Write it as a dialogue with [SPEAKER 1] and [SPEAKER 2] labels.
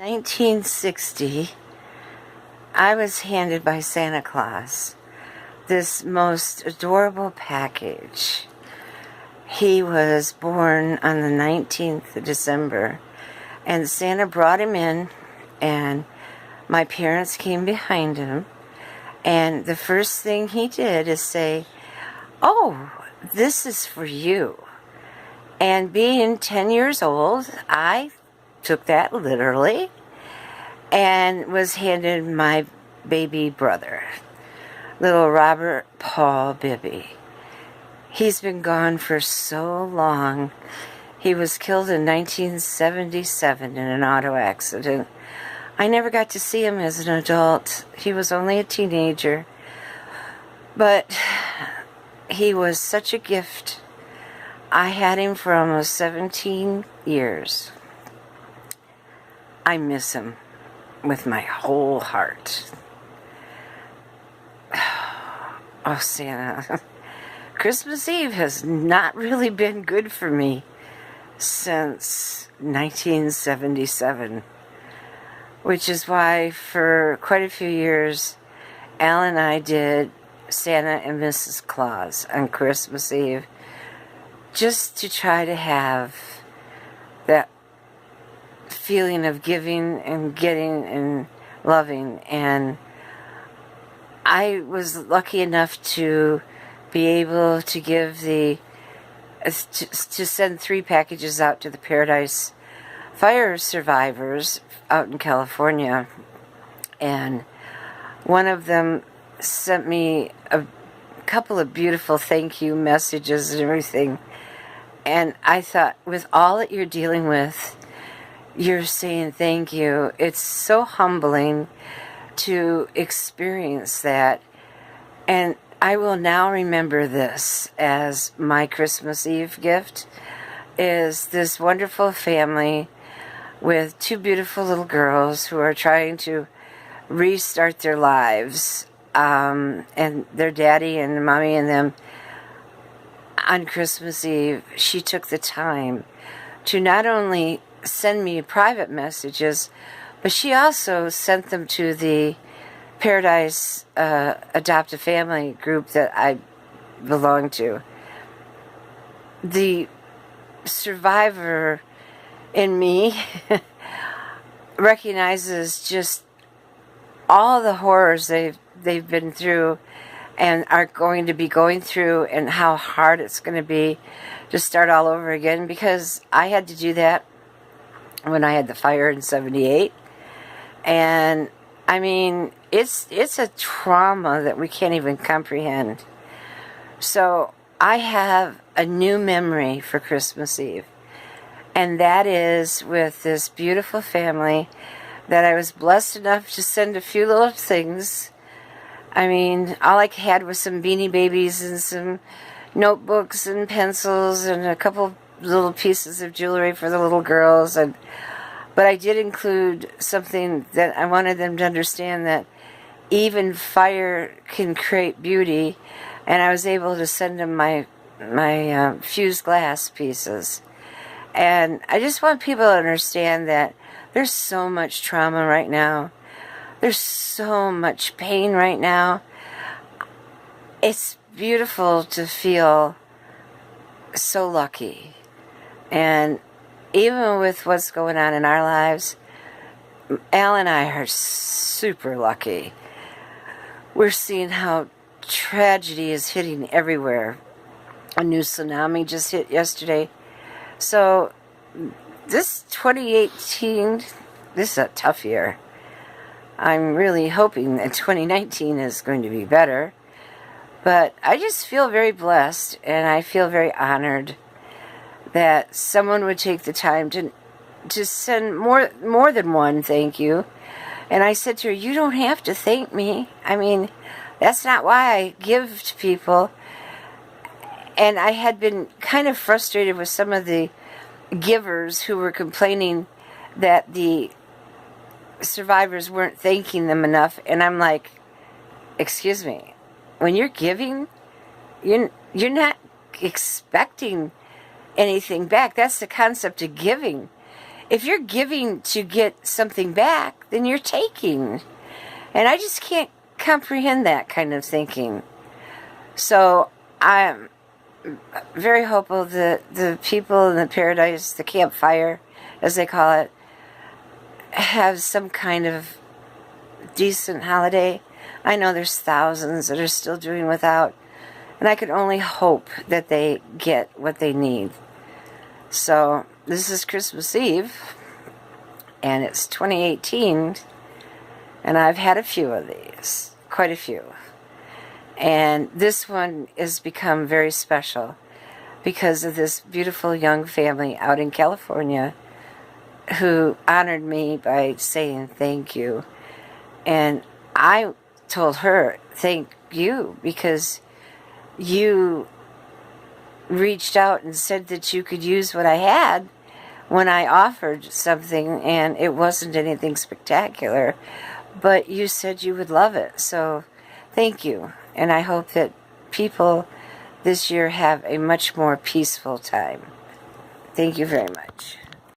[SPEAKER 1] 1960, I was handed by Santa Claus this most adorable package. He was born on the 19th of December, and Santa brought him in, and my parents came behind him, and the first thing he did is say, "Oh, this is for you." And being 10 years old, I took that literally and was handed my baby brother, little Robert Paul Bibby. He's been gone for so long. He was killed in 1977 in an auto accident. I never got to see him as an adult. He was only a teenager. But he was such a gift. I had him for almost 17 years. I miss him with my whole heart. Oh, Santa. Christmas Eve has not really been good for me since 1977, which is why for quite a few years, Al and I did Santa and Mrs. Claus on Christmas Eve, just to try to have that feeling of giving and getting and loving. And I was lucky enough to be able to give to send 3 packages out to the Paradise Fire survivors out in California. And one of them sent me a couple of beautiful thank you messages and everything. And I thought, with all that you're dealing with, you're saying thank you. It's so humbling to experience that. And I will now remember this as my Christmas Eve gift, is this wonderful family with 2 beautiful little girls who are trying to restart their lives. And their daddy and mommy and them, on Christmas Eve, she took the time to not only send me private messages, but she also sent them to the Paradise Adoptive Family group that I belong to. The survivor in me recognizes just all the horrors they've been through and are going to be going through, and how hard it's going to be to start all over again, because I had to do that when I had the fire in 78. And I mean, it's a trauma that we can't even comprehend. So I have a new memory for Christmas Eve, and that is with this beautiful family that I was blessed enough to send a few little things. I mean, all I had was some Beanie Babies and some notebooks and pencils and a couple little pieces of jewelry for the little girls. But I did include something that I wanted them to understand, that even fire can create beauty. And I was able to send them my fused glass pieces. And I just want people to understand that there's so much trauma right now. There's so much pain right now. It's beautiful to feel so lucky. And even with what's going on in our lives, Al and I are super lucky. We're seeing how tragedy is hitting everywhere. A new tsunami just hit yesterday. So this 2018, this is a tough year. I'm really hoping that 2019 is going to be better. But I just feel very blessed, and I feel very honored that someone would take the time to send more than one thank you. And I said to her, you don't have to thank me. I mean, that's not why I give to people. And I had been kind of frustrated with some of the givers who were complaining that the survivors weren't thanking them enough. And I'm like, excuse me, when you're giving, you're not expecting anything back. That's the concept of giving. if you're giving to get something back, then you're taking. And I just can't comprehend that kind of thinking. So I'm very hopeful that the people in the paradise, the campfire, as they call it, have some kind of decent holiday. I know there's thousands that are still doing without, and I can only hope that they get what they need. So this is Christmas Eve, and it's 2018, and I've had a few of these, quite a few. And this one has become very special because of this beautiful young family out in California who honored me by saying thank you. And I told her, thank you, because you reached out and said that you could use what I had when I offered something, and it wasn't anything spectacular, but you said you would love it. So thank you. And I hope that people this year have a much more peaceful time. Thank you very much.